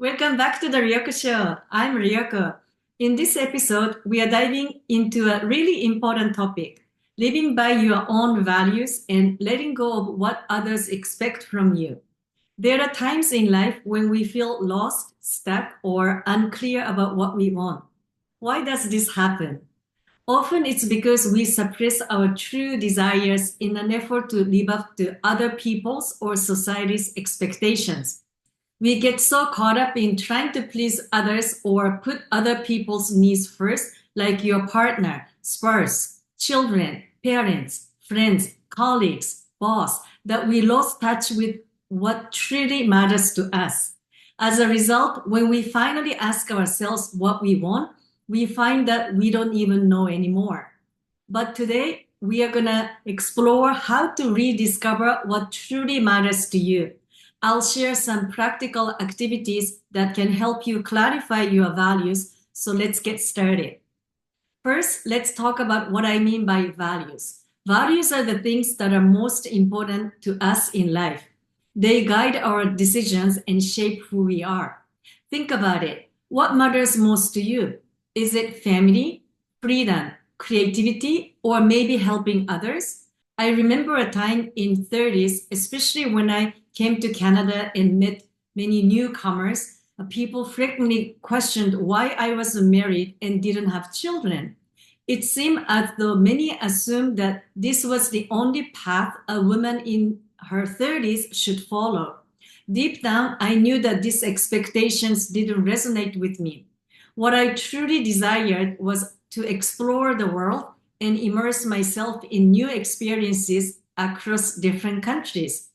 Welcome back to the Ryoko Show. I'm Ryoko. In this episode, we are diving into a really important topic, living by your own values and letting go of what others expect from you. There are times in life when we feel lost, stuck, or unclear about what we want. Why does this happen? Often it's because we suppress our true desires in an effort to live up to other people's or society's expectations. We get so caught up in trying to please others or put other people's needs first, like your partner, spouse, children, parents, friends, colleagues, boss, that we lost touch with what truly matters to us. As a result, when we finally ask ourselves what we want, we find that we don't even know anymore. But today, we are going to explore how to rediscover what truly matters to you. I'll share some practical activities that can help you clarify your values. So let's get started. First, let's talk about what I mean by values. Values are the things that are most important to us in life. They guide our decisions and shape who we are. Think about it. What matters most to you? Is it family, freedom, creativity, or maybe helping others? I remember a time in 30s, especially when I came to Canada and met many newcomers, people frequently questioned why I was married and didn't have children. It seemed as though many assumed that this was the only path a woman in her 30s should follow. Deep down, I knew that these expectations didn't resonate with me. What I truly desired was to explore the world and immerse myself in new experiences across different countries.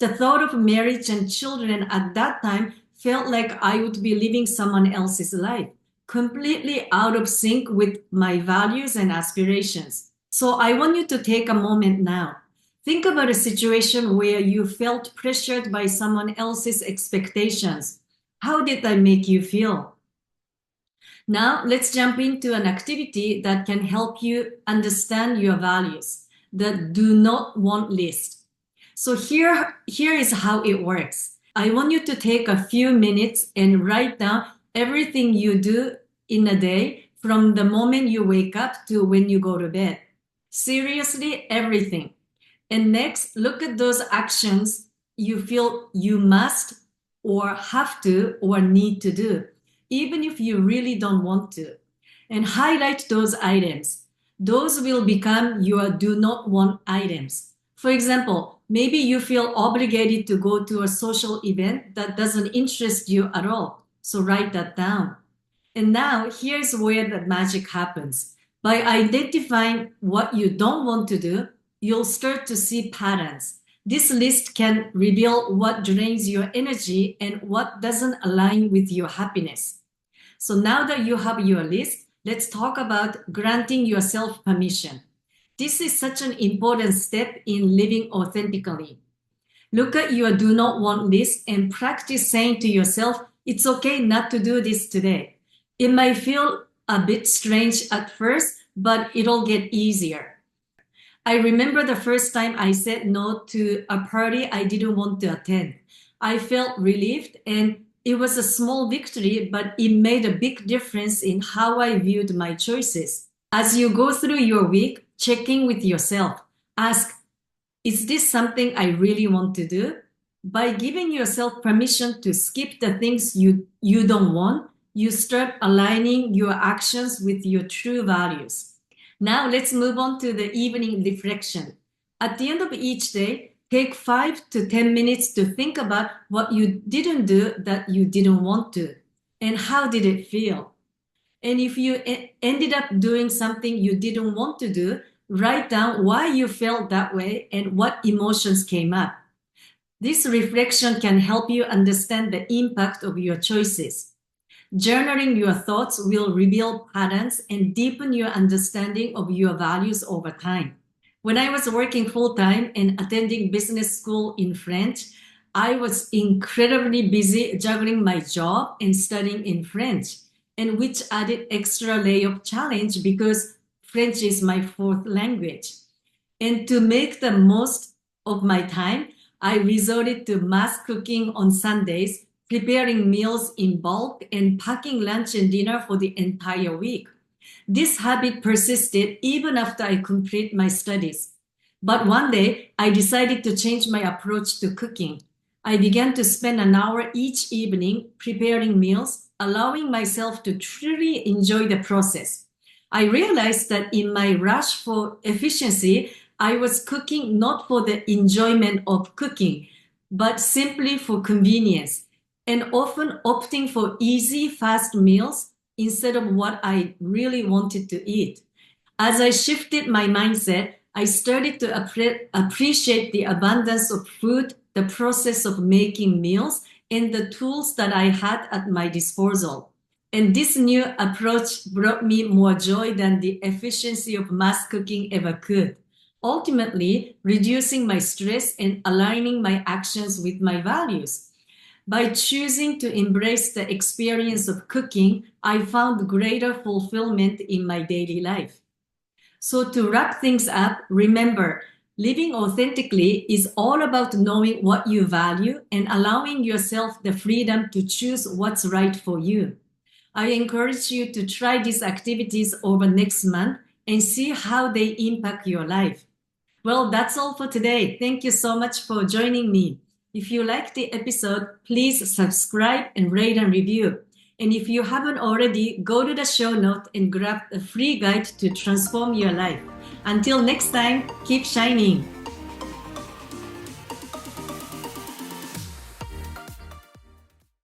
The thought of marriage and children at that time felt like I would be living someone else's life, completely out of sync with my values and aspirations. So I want you to take a moment now. Think about a situation where you felt pressured by someone else's expectations. How did that make you feel? Now, let's jump into an activity that can help you understand your values, the do not want list. So here is how it works. I want you to take a few minutes and write down everything you do in a day from the moment you wake up to when you go to bed. Seriously, everything. And next, look at those actions you feel you must or have to or need to do, even if you really don't want to. And highlight those items. Those will become your do not want items. For example, maybe you feel obligated to go to a social event that doesn't interest you at all. So write that down. And now here's where the magic happens. By identifying what you don't want to do, you'll start to see patterns. This list can reveal what drains your energy and what doesn't align with your happiness. So now that you have your list, let's talk about granting yourself permission. This is such an important step in living authentically. Look at your do not want list and practice saying to yourself, it's okay not to do this today. It might feel a bit strange at first, but it'll get easier. I remember the first time I said no to a party I didn't want to attend. I felt relieved, and it was a small victory, but it made a big difference in how I viewed my choices. As you go through your week, check in with yourself. Ask, is this something I really want to do? By giving yourself permission to skip the things you don't want, you start aligning your actions with your true values. Now let's move on to the evening reflection. At the end of each day, take 5 to 10 minutes to think about what you didn't do that you didn't want to, and how did it feel? And if you ended up doing something you didn't want to do, write down why you felt that way and what emotions came up. This reflection can help you understand the impact of your choices. Journaling your thoughts will reveal patterns and deepen your understanding of your values over time. When I was working full-time and attending business school in French, I was incredibly busy juggling my job and studying in French, and which added extra layer of challenge because French is my fourth language. And to make the most of my time, I resorted to mass cooking on Sundays, preparing meals in bulk, and packing lunch and dinner for the entire week. This habit persisted even after I completed my studies. But one day, I decided to change my approach to cooking. I began to spend an hour each evening preparing meals, allowing myself to truly enjoy the process. I realized that in my rush for efficiency, I was cooking not for the enjoyment of cooking, but simply for convenience, and often opting for easy, fast meals instead of what I really wanted to eat. As I shifted my mindset, I started to appreciate the abundance of food, the process of making meals, and the tools that I had at my disposal. And this new approach brought me more joy than the efficiency of mass cooking ever could, ultimately reducing my stress and aligning my actions with my values. By choosing to embrace the experience of cooking, I found greater fulfillment in my daily life. So to wrap things up, remember, living authentically is all about knowing what you value and allowing yourself the freedom to choose what's right for you. I encourage you to try these activities over next month and see how they impact your life. Well, that's all for today. Thank you so much for joining me. If you liked the episode, please subscribe and rate and review. And if you haven't already, go to the show note and grab a free guide to transform your life. Until next time, keep shining.